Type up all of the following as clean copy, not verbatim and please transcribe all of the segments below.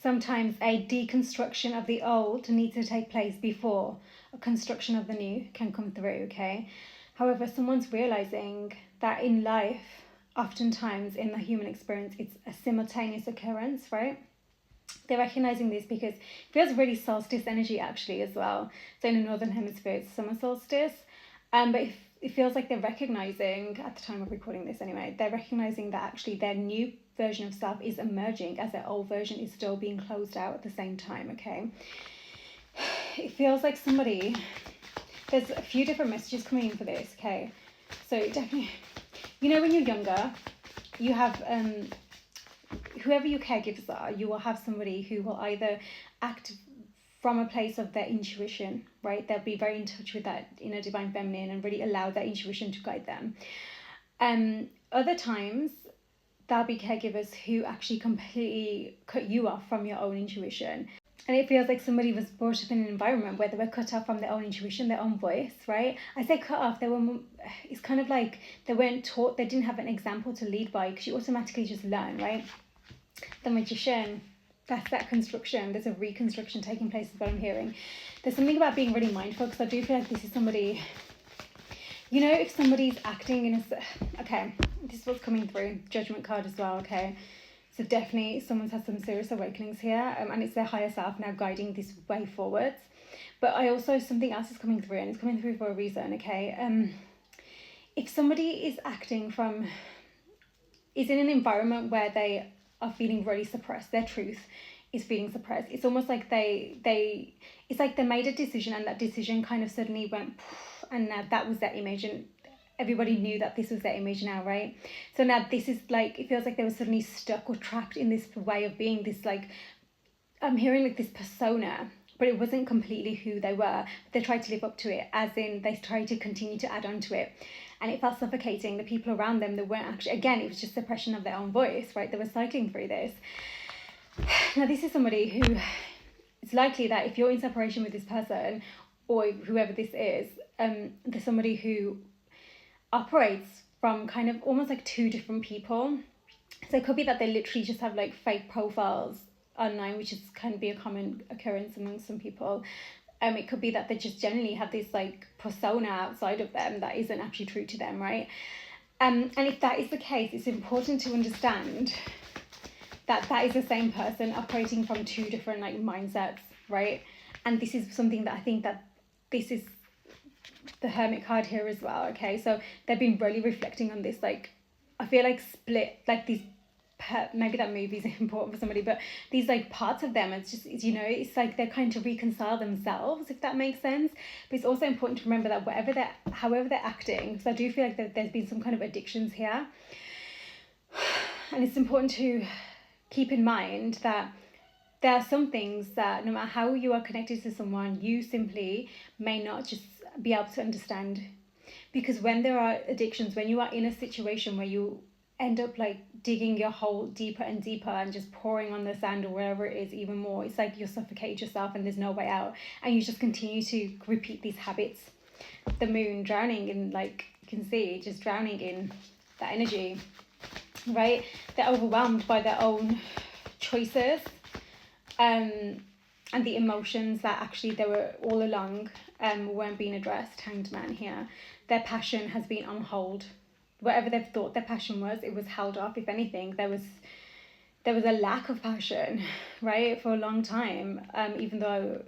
sometimes a deconstruction of the old needs to take place before a construction of the new can come through, okay? However, someone's realizing that in life, oftentimes in the human experience, it's a simultaneous occurrence, right? They're recognizing this because it feels really solstice energy actually as well. So in the northern hemisphere, it's summer solstice. But it feels like they're recognizing, at the time of recording this anyway, they're recognizing that actually their new version of self is emerging as their old version is still being closed out at the same time, okay? It feels like somebody, there's a few different messages coming in for this, okay? So definitely, you know, when you're younger, you have, whoever your caregivers are, you will have somebody who will either act from a place of their intuition, right? They'll be very in touch with that inner divine feminine and really allow that intuition to guide them. Other times, there'll be caregivers who actually completely cut you off from your own intuition. And it feels like somebody was brought up in an environment where they were cut off from their own intuition, their own voice, right? I say cut off, it's kind of like they weren't taught, they didn't have an example to lead by, because you automatically just learn, right? The Magician, that's that construction. There's a reconstruction taking place is what I'm hearing. There's something about being really mindful, because I do feel like this is somebody, you know, if somebody's acting in a, okay, this is what's coming through, Judgment card as well, okay? So definitely someone's had some serious awakenings here, and it's their higher self now guiding this way forwards. But I also, something else is coming through, and it's coming through for a reason, okay? If somebody is acting from, is in an environment where they are feeling really suppressed, their truth is feeling suppressed, it's almost like it's like they made a decision, and that decision kind of suddenly went, and now that was their image, and everybody knew that this was their image now, right? So now this is like, it feels like they were suddenly stuck or trapped in this way of being, this like, I'm hearing like this persona, but it wasn't completely who they were. They tried to live up to it, as in they tried to continue to add on to it. And it felt suffocating. The people around them, they weren't actually, again, it was just suppression of their own voice, right? They were cycling through this. Now, this is somebody who, it's likely that if you're in separation with this person, or whoever this is, there's somebody who operates from kind of almost like two different people. So it could be that they literally just have like fake profiles online, which is can be a common occurrence among some people. It could be that they just generally have this like persona outside of them that isn't actually true to them, right? And if that is the case, it's important to understand that that is the same person operating from two different like mindsets, right? And this is something that I think that this is the Hermit card here as well, okay? So they've been really reflecting on this, like, I feel like split, like these, maybe that movie is important for somebody, but these like parts of them, it's just, you know, it's like they're trying to reconcile themselves, if that makes sense. But it's also important to remember that however they're acting, because I do feel like there's been some kind of addictions here. And it's important to keep in mind that there are some things that no matter how you are connected to someone, you simply may not just be able to understand. Because when there are addictions, when you are in a situation where you end up like digging your hole deeper and deeper and just pouring on the sand or wherever it is even more, it's like you're suffocated yourself and there's no way out, and you just continue to repeat these habits. The moon drowning in, like, you can see, just drowning in that energy, right? They're overwhelmed by their own choices, and the emotions that actually they were all along weren't being addressed. Hanged Man here. Their passion has been on hold. Whatever they've thought their passion was, it was held off. If anything, there was a lack of passion, right, for a long time, even though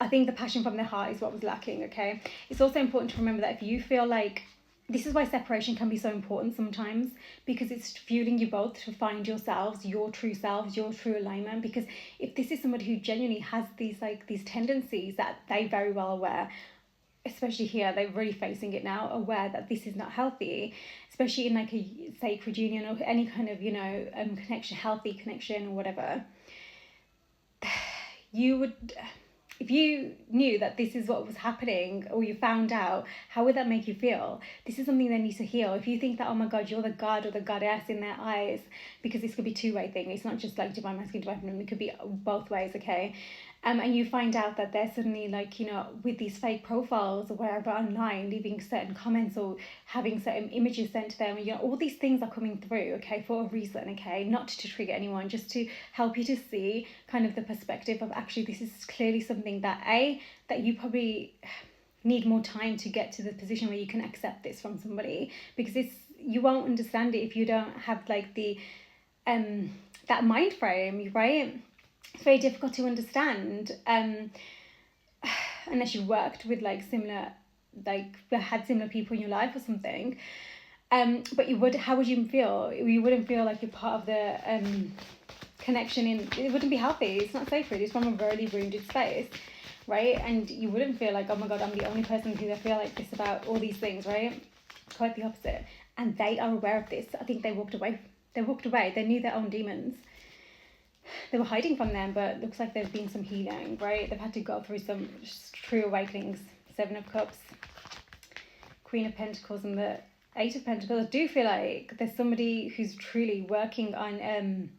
I think the passion from their heart is what was lacking, okay? It's also important to remember that if you feel like, this is why separation can be so important sometimes, because it's fueling you both to find yourselves, your true selves, your true alignment. Because if this is somebody who genuinely has these tendencies that they very well aware, especially here, they're really facing it now, aware that this is not healthy, especially in like a sacred union or any kind of, you know, connection, healthy connection or whatever, you would, if you knew that this is what was happening, or you found out, how would that make you feel? This is something they need to heal. If you think that, oh my God, you're the god or the goddess in their eyes, because this could be two-way thing. It's not just like divine masculine, divine feminine. It could be both ways, okay? And you find out that they're suddenly like, you know, with these fake profiles or wherever online, leaving certain comments or having certain images sent to them, you know, all these things are coming through, okay, for a reason, okay, not to trigger anyone, just to help you to see kind of the perspective of, actually, this is clearly something that you probably need more time to get to the position where you can accept this from somebody, because you won't understand it if you don't have like the that mind frame, right? It's very difficult to understand unless you worked with like similar, like had similar people in your life or something. But how would you feel? You wouldn't feel like you're part of the connection. It wouldn't be healthy. It's not sacred. It's from a really wounded space, right? And you wouldn't feel like, oh my God, I'm the only person who I feel like this about all these things, right? Quite the opposite. And they are aware of this. I think they walked away. They knew their own demons. They were hiding from them, but it looks like there's been some healing, right? They've had to go through some true awakenings. 7 of Cups, Queen of Pentacles, and the 8 of Pentacles. I do feel like there's somebody who's truly working on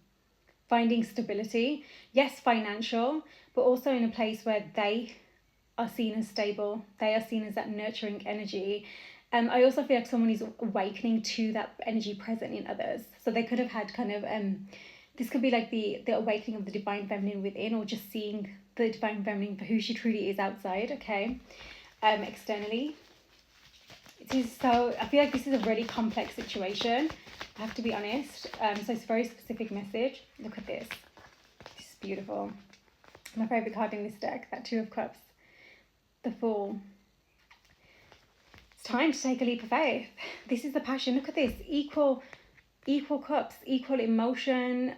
finding stability. Yes, financial, but also in a place where they are seen as stable. They are seen as that nurturing energy. I also feel like someone is awakening to that energy present in others. So they could have had kind of... this could be like the awakening of the divine feminine within, or just seeing the divine feminine for who she truly is outside, okay? Externally. I feel like this is a really complex situation, I have to be honest. So it's a very specific message. Look at this. This is beautiful. My favourite card in this deck, that 2 of Cups. The Fool. It's time to take a leap of faith. This is the passion. Look at this. Equal cups, equal emotion.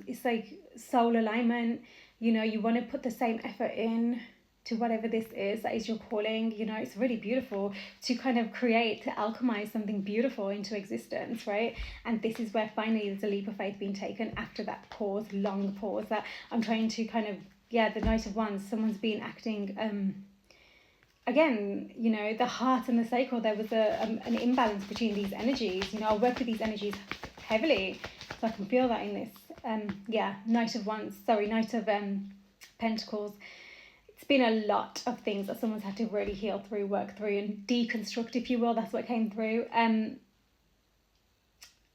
It's like soul alignment. You know, you want to put the same effort in to whatever this is that is your calling. You know, it's really beautiful to kind of to alchemize something beautiful into existence, right? And this is where finally there's a leap of faith being taken after that long pause that I'm trying to kind of, the Knight of Wands, someone's been acting, again, you know, the heart and the sacral, there was an imbalance between these energies. You know, I work with these energies heavily, so I can feel that in this. Knight of Pentacles. It's been a lot of things that someone's had to really heal through, work through, and deconstruct, if you will. That's what came through.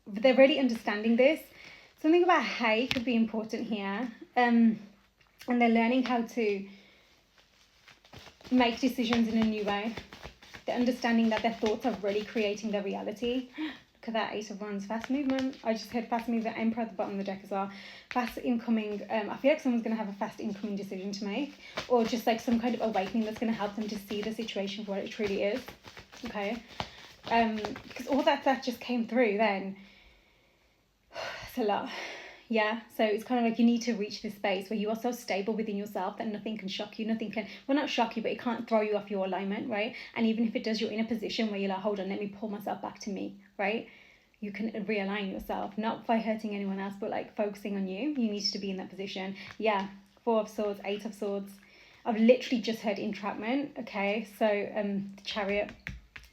They're really understanding this. Something about hay could be important here. And they're learning how to make decisions in a new way. They're understanding that their thoughts are really creating their reality. Look at that 8 of Wands, fast movement. I just heard fast movement, Emperor at the bottom of the deck as well. Fast incoming, I feel like someone's going to have a fast incoming decision to make, or just like some kind of awakening that's going to help them to see the situation for what it truly is. Okay. Because all that just came through then. It's a lot. Yeah, so it's kind of like you need to reach this space where you are so stable within yourself that nothing can shock you. Not shock you, but it can't throw you off your alignment, right? And even if it does, you're in a position where you're like, hold on, let me pull myself back to me, right? You can realign yourself, not by hurting anyone else, but like focusing on you. You need to be in that position. Yeah, 4 of Swords, 8 of Swords. I've literally just heard entrapment, okay? So the Chariot.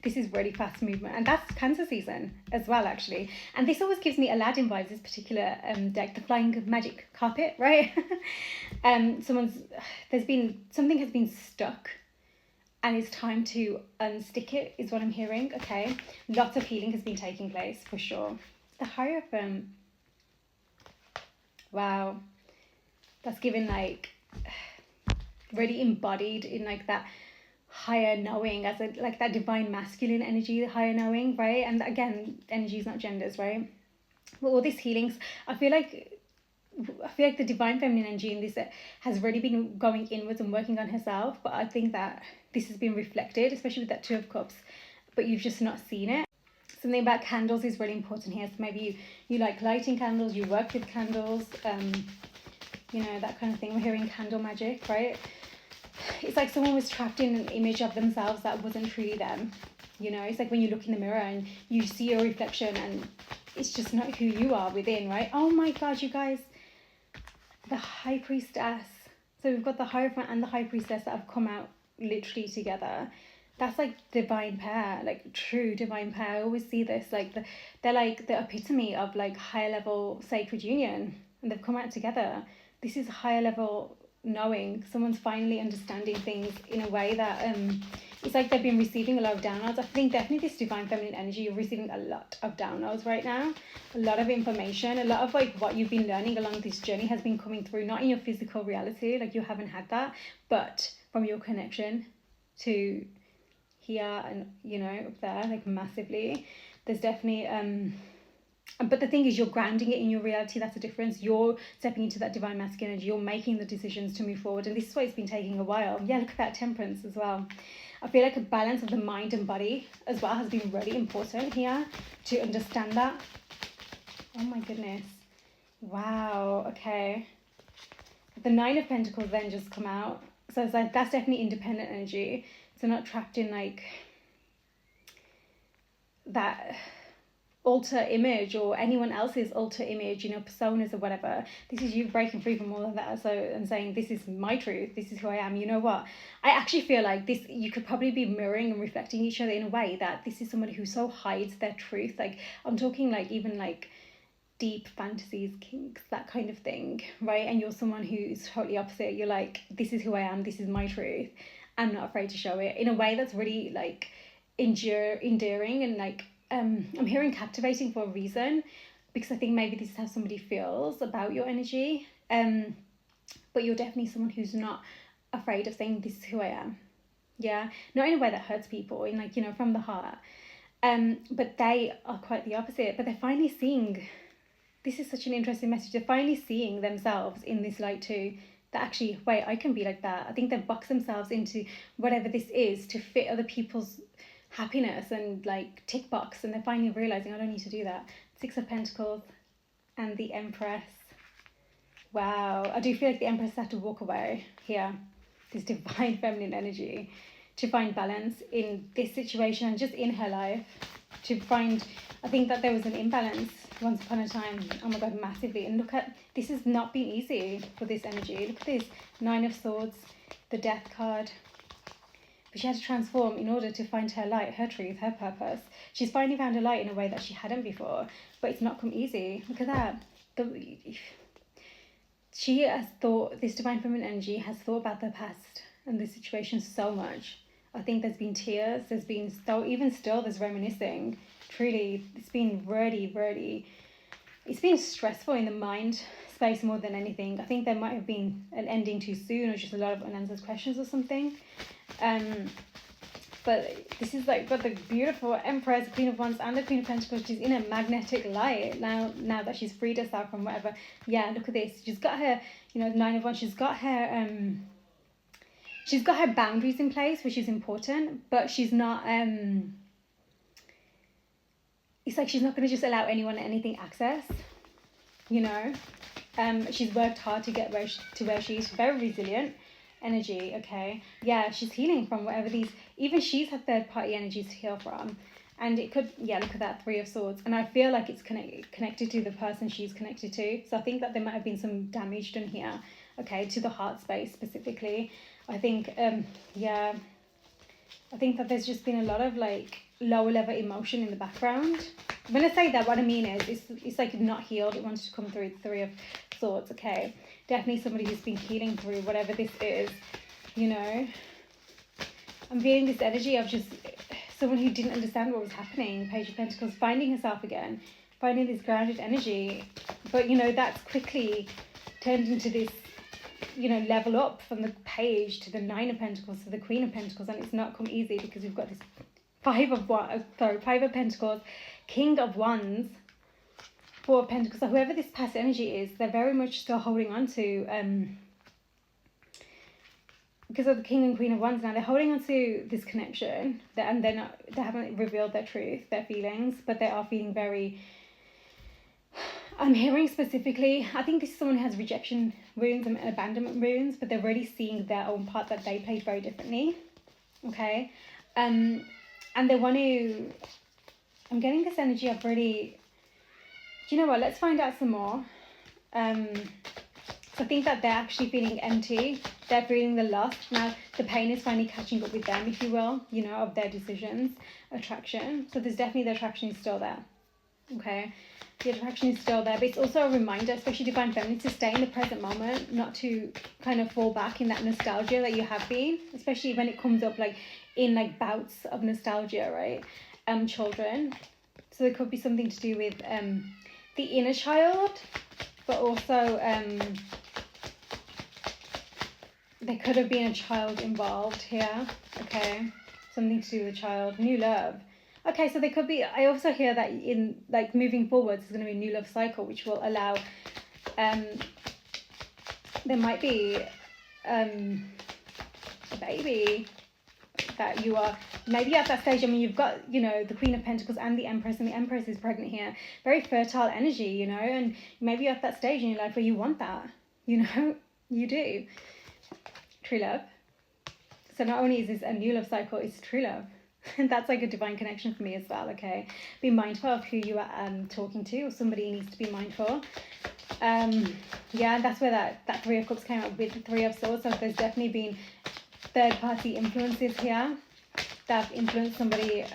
This is really fast movement, and that's Cancer season as well, actually. And this always gives me Aladdin vibes, this particular deck, the flying magic carpet, right? Something has been stuck, and it's time to unstick it, is what I'm hearing. Okay, lots of healing has been taking place for sure. The Hierophant. Wow, that's given like really embodied in like that higher knowing, as like that divine masculine energy, the higher knowing, right? And again, energy is not genders, right? But all these healings, I feel like the divine feminine energy in this has really been going inwards and working on herself. But I think that this has been reflected, especially with that 2 of Cups, but you've just not seen it. Something about candles is really important here. So maybe you like lighting candles, you work with candles, you know, that kind of thing. We're hearing candle magic, right? It's like someone was trapped in an image of themselves that wasn't truly them. You know, it's like when you look in the mirror and you see your reflection and it's just not who you are within, right? Oh my God, you guys. The High Priestess. So we've got the Hierophant and the High Priestess that have come out literally together. That's like divine pair, like true divine pair. I always see this, like they're like the epitome of like higher level sacred union, and they've come out together. This is higher level knowing. Someone's finally understanding things in a way that it's like they've been receiving a lot of downloads. I think definitely this divine feminine energy, you're receiving a lot of downloads right now, a lot of information, a lot of like what you've been learning along this journey has been coming through, not in your physical reality, like you haven't had that, but from your connection to here and up there, like massively. There's definitely but the thing is, you're grounding it in your reality. That's the difference. You're stepping into that divine masculine energy. You're making the decisions to move forward, and this is why it's been taking a while. Yeah, look at that Temperance as well. I feel like a balance of the mind and body as well has been really important here to understand that. Oh my goodness, wow. Okay, the Nine of Pentacles then just come out, so it's like that's definitely independent energy. So not trapped in like that alter image or anyone else's alter image, personas or whatever. This is you breaking free from all of that. So and saying, this is my truth, this is who I am. You know what? I actually feel like this, you could probably be mirroring and reflecting each other in a way that this is somebody who so hides their truth. Like I'm talking like even like deep fantasies, kinks, that kind of thing, right? And you're someone who's totally opposite. You're like, this is who I am, this is my truth. I'm not afraid to show it in a way that's really like endearing and like I'm hearing captivating for a reason, because I think maybe this is how somebody feels about your energy. But you're definitely someone who's not afraid of saying, this is who I am. Yeah, not in a way that hurts people, in like, from the heart. But they are quite the opposite. But they're finally seeing, this is such an interesting message, they're finally seeing themselves in this light too. That actually, wait, I can be like that. I think they've boxed themselves into whatever this is to fit other people's happiness and like tick box, and they're finally realizing, I don't need to do that. Six of Pentacles and the Empress. Wow, I do feel like the Empress had to walk away here, this divine feminine energy, to find balance in this situation and just in her life. To find, I think that there was an imbalance once upon a time, oh my god, massively. And look at, this has not been easy for this energy. Look at this, Nine of Swords, the Death card. But she had to transform in order to find her light, her truth, her purpose. She's finally found a light in a way that she hadn't before, but it's not come easy. Look at that. She has thought, this divine feminine energy has thought about the past and the situation so much. I think there's been tears, there's been still, even still there's reminiscing. Truly, it's been really, it's been stressful in the mind space more than anything. I think there might have been an ending too soon, or just a lot of unanswered questions or something. But this is like got the beautiful Empress, Queen of Wands, and the Queen of Pentacles. She's in a magnetic light now that she's freed herself from whatever. Yeah, look at this. She's got her, Nine of Wands. She's got her boundaries in place, which is important, but she's not it's like she's not going to just allow anyone anything access, she's worked hard to get where she is. Very resilient energy. Okay, yeah, she's healing from whatever these, even she's had third party energies to heal from. And it could, yeah, look at that, Three of Swords. And I feel like it's connected to the person she's connected to. So I think that there might have been some damage done here, okay, to the heart space specifically. I think, I think that there's just been a lot of like lower level emotion in the background. When I say that, what I mean is it's like not healed. It wants to come through the Three of Swords, okay? Definitely somebody who's been healing through whatever this is, I'm feeling this energy of just someone who didn't understand what was happening. Page of Pentacles, finding herself again, finding this grounded energy. But, that's quickly turned into this, level up from the Page to the Nine of Pentacles to the Queen of Pentacles. And it's not come easy, because we've got this Five of Pentacles, King of Wands, Four of Pentacles. So whoever this past energy is, they're very much still holding on to, because of the King and Queen of Wands now, they're holding on to this connection, and they haven't revealed their truth, their feelings, but they are feeling very, I'm hearing specifically, I think this is someone who has rejection wounds and abandonment wounds, but they're really seeing their own part that they played very differently, okay? And they want to, I'm getting this energy of really, do you know what, let's find out some more. So I think that they're actually feeling empty. They're feeling the loss. Now, the pain is finally catching up with them, if you will, you know, of their decisions, attraction. So there's definitely the attraction is still there. Okay. The attraction is still there, but it's also a reminder, especially Divine Feminine, to stay in the present moment, not to kind of fall back in that nostalgia that you have been, especially when it comes up like in like bouts of nostalgia, right? Children. So there could be something to do with the inner child, but also there could have been a child involved here. Okay, something to do with a child. New love. Okay, so there could be, I also hear that in like moving forwards, there's going to be a new love cycle, which will allow, there might be a baby that you are maybe at that stage. I mean, you've got, you know, the Queen of Pentacles and the Empress is pregnant here. Very fertile energy, you know, and maybe you're at that stage in your life where you want that, you know, you do. True love. So not only is this a new love cycle, it's true love. And that's like a divine connection for me as well, okay? Be mindful of who you are talking to, or somebody needs to be mindful. Yeah, that's where that Three of Cups came up with the Three of Swords. So there's definitely been third-party influences here that have influenced somebody,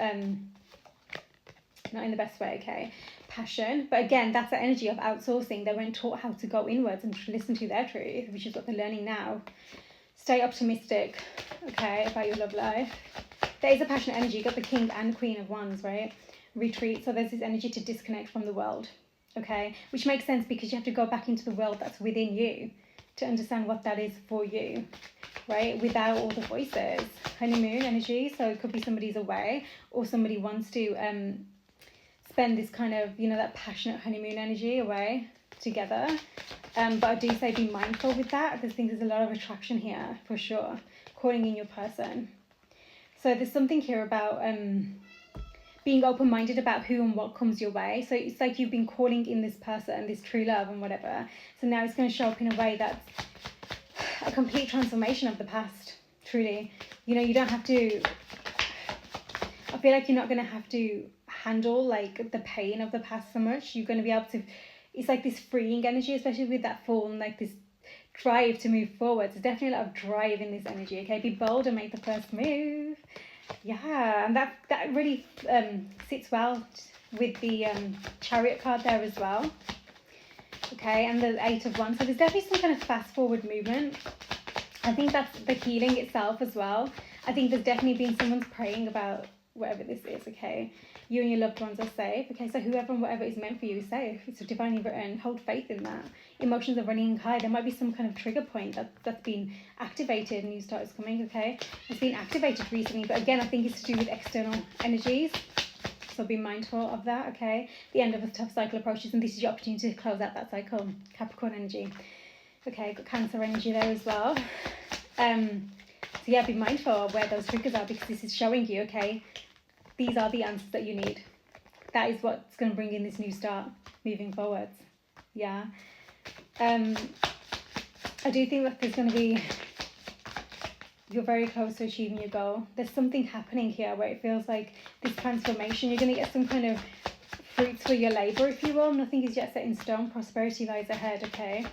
not in the best way, okay? Passion. But again, that's the energy of outsourcing. They weren't taught how to go inwards and listen to their truth, which is what they're learning now. Stay optimistic, okay, about your love life. There is a passionate energy. You got the King and Queen of Wands, right? Retreat. So there's this energy to disconnect from the world, okay? Which makes sense because you have to go back into the world that's within you to understand what that is for you, right? Without all the voices. Honeymoon energy. So it could be somebody's away or somebody wants to spend this kind of, you know, that passionate honeymoon energy away together. But I do say be mindful with that because I think there's a lot of attraction here for sure. Calling in your person. So there's something here about being open-minded about who and what comes your way. So it's like you've been calling in this person, this true love and whatever. So now it's going to show up in a way that's a complete transformation of the past, truly. You know, you don't have to, I feel like you're not going to have to handle like the pain of the past so much. You're going to be able to, it's like this freeing energy, especially with that full and like this drive to move forward. There's definitely a lot of drive in this energy, okay? Be bold and make the first move. Yeah, and that really sits well with the Chariot card there as well. Okay, and the Eight of Wands. So there's definitely some kind of fast forward movement. I think that's the healing itself as well. I think there's definitely been someone's praying about whatever this is, okay? You and your loved ones are safe. Okay, so whoever and whatever is meant for you is safe. It's divinely written. Hold faith in that. Emotions are running high. There might be some kind of trigger point that's been activated. New start is coming, okay? It's been activated recently, but again, I think it's to do with external energies. So be mindful of that, okay? The end of a tough cycle approaches, and this is your opportunity to close out that cycle. Capricorn energy. Okay, got Cancer energy there as well. So yeah, be mindful of where those triggers are because this is showing you, okay, these are the answers that you need. That is what's going to bring in this new start moving forwards. Yeah. I do think that there's going to be, you're very close to achieving your goal. There's something happening here where it feels like this transformation. You're going to get some kind of fruits for your labour, if you will. Nothing is yet set in stone. Prosperity lies ahead, okay?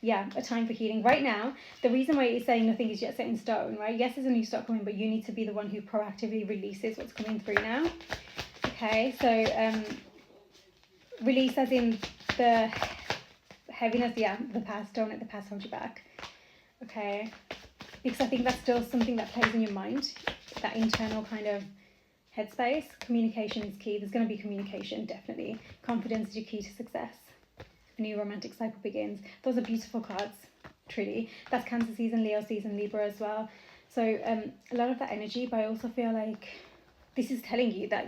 Yeah, a time for healing. Right now, the reason why it's saying nothing is yet set in stone, right? Yes, there's a new start coming, but you need to be the one who proactively releases what's coming through now. Okay, so release as in the heaviness, yeah, the past. Don't let the past hold you back. Okay, because I think that's still something that plays in your mind, that internal kind of headspace. Communication is key. There's going to be communication, definitely. Confidence is your key to success. A new romantic cycle begins. Those are beautiful cards, truly. That's Cancer season, Leo season, Libra as well. So a lot of that energy, but I also feel like this is telling you that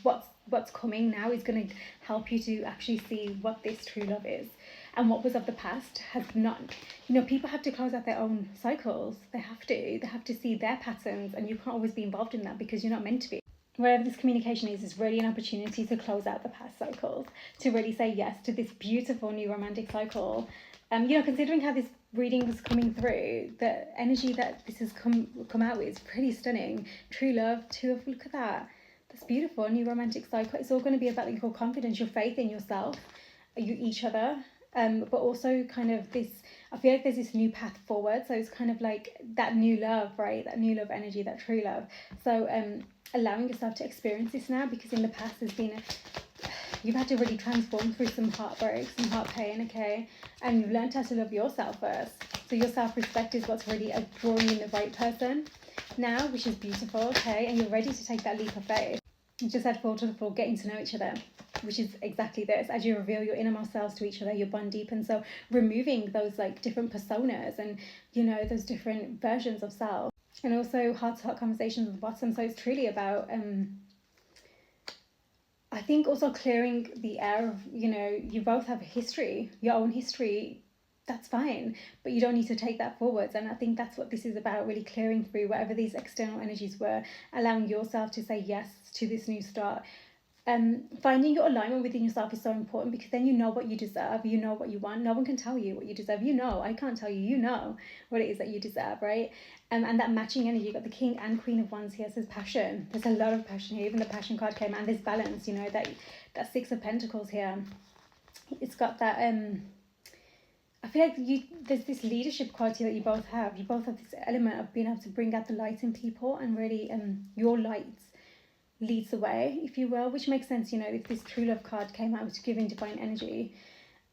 what's coming now is going to help you to actually see what this true love is. And what was of the past has not, you know, people have to close out their own cycles. They have to see their patterns, and you can't always be involved in that because you're not meant to be. Wherever this communication is really an opportunity to close out the past cycles, to really say yes to this beautiful new romantic cycle. You know, considering how this reading was coming through, the energy that this has come out with is pretty stunning. True love, look at that. That's beautiful, new romantic cycle. It's all going to be about your confidence, your faith in yourself, each other, but also kind of this, I feel like there's this new path forward. So it's kind of like that new love, right? That new love energy, that true love. So allowing yourself to experience this now, because in the past you've had to really transform through some heartbreak, some heart pain, okay? And you've learned how to love yourself first. So your self-respect is what's really drawing in the right person now, which is beautiful, okay? And you're ready to take that leap of faith. You just had fall to the floor, getting to know each other, which is exactly this. As you reveal your innermost selves to each other, your bond deepens. So removing those like different personas and, you know, those different versions of self. And also heart-to-heart conversations at the bottom. So it's truly about... I think also clearing the air of, you know, you both have a history, your own history, that's fine, but you don't need to take that forwards. And I think that's what this is about, really clearing through whatever these external energies were, allowing yourself to say yes to this new start. Finding your alignment within yourself is so important, because then you know what you deserve, you know what you want. No one can tell you what you deserve. You know, I can't tell you, you know what it is that you deserve, right? And that matching energy, you've got the King and Queen of Wands here. So there's passion, there's a lot of passion here. Even the Passion card came, and there's balance, you know, that Six of Pentacles here. It's got that I feel like there's this leadership quality that you both have. You both have this element of being able to bring out the light in people, and really your light leads the way, if you will, which makes sense, you know, if this true love card came out to giving divine energy.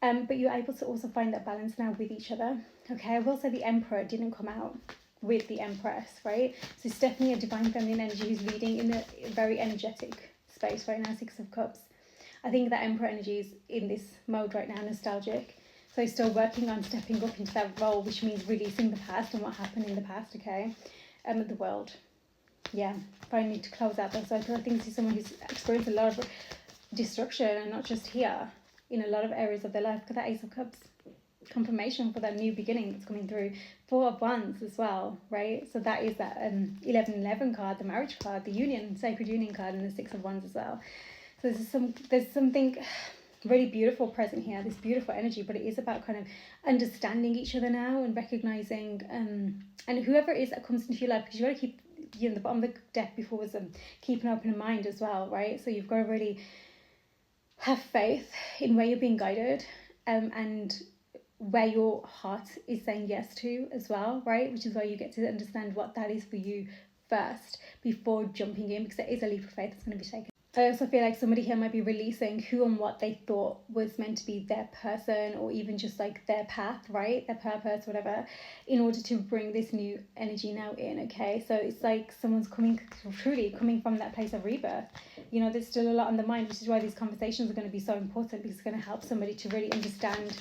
But you're able to also find that balance now with each other. Okay, I will say the Emperor didn't come out with the Empress, right? So it's definitely a divine feminine energy who's leading in a very energetic space right now. Six of Cups. I think that Emperor energy is in this mode right now, nostalgic. So he's still working on stepping up into that role, which means releasing the past and what happened in the past, okay? The world. Yeah, finally to close out those cycles. I think this is someone who's experienced a lot of destruction, and not just here, in a lot of areas of their life. Look at that Ace of Cups, confirmation for that new beginning that's coming through. Four of Wands as well, right? So that is that 1111 card, the marriage card, the union, sacred union card, and the Six of Wands as well. So there's something really beautiful present here, this beautiful energy, but it is about kind of understanding each other now, and recognizing and whoever it is that comes into your life, because you got to keep, you know, the bottom of the deck before was keep an open mind as well, right? So you've got to really have faith in where you're being guided, and where your heart is saying yes to as well, right? Which is why you get to understand what that is for you first before jumping in, because there is a leap of faith that's going to be taken. I also feel like somebody here might be releasing who and what they thought was meant to be their person, or even just like their path, right? Their purpose, whatever, in order to bring this new energy now in, okay? So it's like someone's truly coming from that place of rebirth. You know, there's still a lot on the mind, which is why these conversations are going to be so important, because it's going to help somebody to really understand,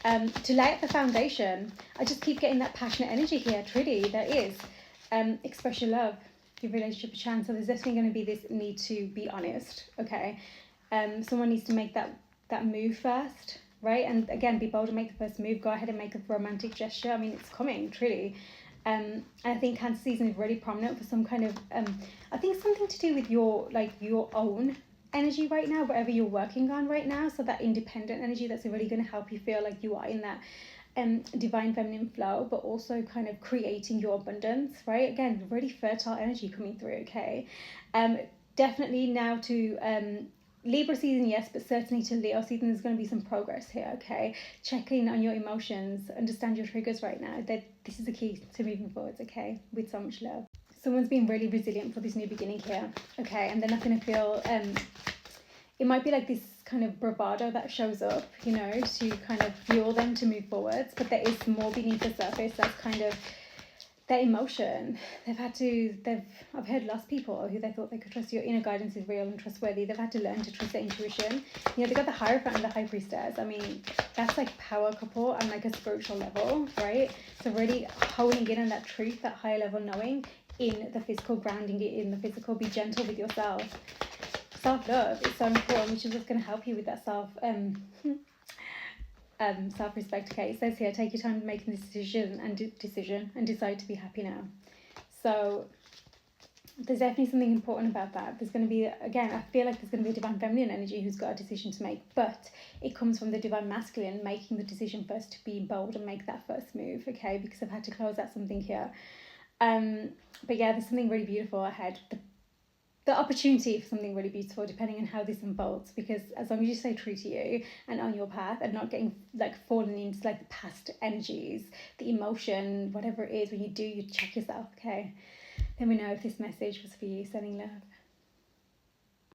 to lay out the foundation. I just keep getting that passionate energy here, truly, there is. Express your love. Give relationship a chance. So there's definitely going to be this need to be honest, okay? Someone needs to make that move first, right? And again, be bold and make the first move. Go ahead and make a romantic gesture. I mean, it's coming, truly. I think Cancer season is really prominent for some kind of I think something to do with your own energy right now, whatever you're working on right now. So that independent energy, that's really going to help you feel like you are in that divine feminine flow, but also kind of creating your abundance, right? Again, really fertile energy coming through, okay? Definitely now to Libra season, yes, but certainly to Leo season, there's going to be some progress here, okay? Check in on your emotions, understand your triggers right now. This is the key to moving forwards, okay? With so much love. Someone's being really resilient for this new beginning here, okay? And they're not going to feel it might be like this kind of bravado that shows up, you know, to kind of fuel them to move forwards, but there is more beneath the surface. That's kind of their emotion. I've heard lost people who they thought they could trust. Your inner guidance is real and trustworthy. They've had to learn to trust their intuition. You know, they got the Hierophant and the High Priestess. I mean, that's like power couple on like a spiritual level, right? So really honing in on that truth, that higher level knowing in the physical, grounding it in the physical. Be gentle with yourself. Self-love is so important, which is what's going to help you with that self-respect. Okay, it says here, take your time making the decision and decide to be happy now. So there's definitely something important about that. There's going to be, again, I feel like there's going to be a divine feminine energy who's got a decision to make, but it comes from the divine masculine making the decision first to be bold and make that first move, okay? Because I've had to close out something here. But yeah, there's something really beautiful ahead. the opportunity for something really beautiful, depending on how this unfolds. Because as long as you stay true to you and on your path, and not getting like falling into like the past energies, the emotion, whatever it is, when you do, you check yourself. Okay, let me know if this message was for you. Sending love.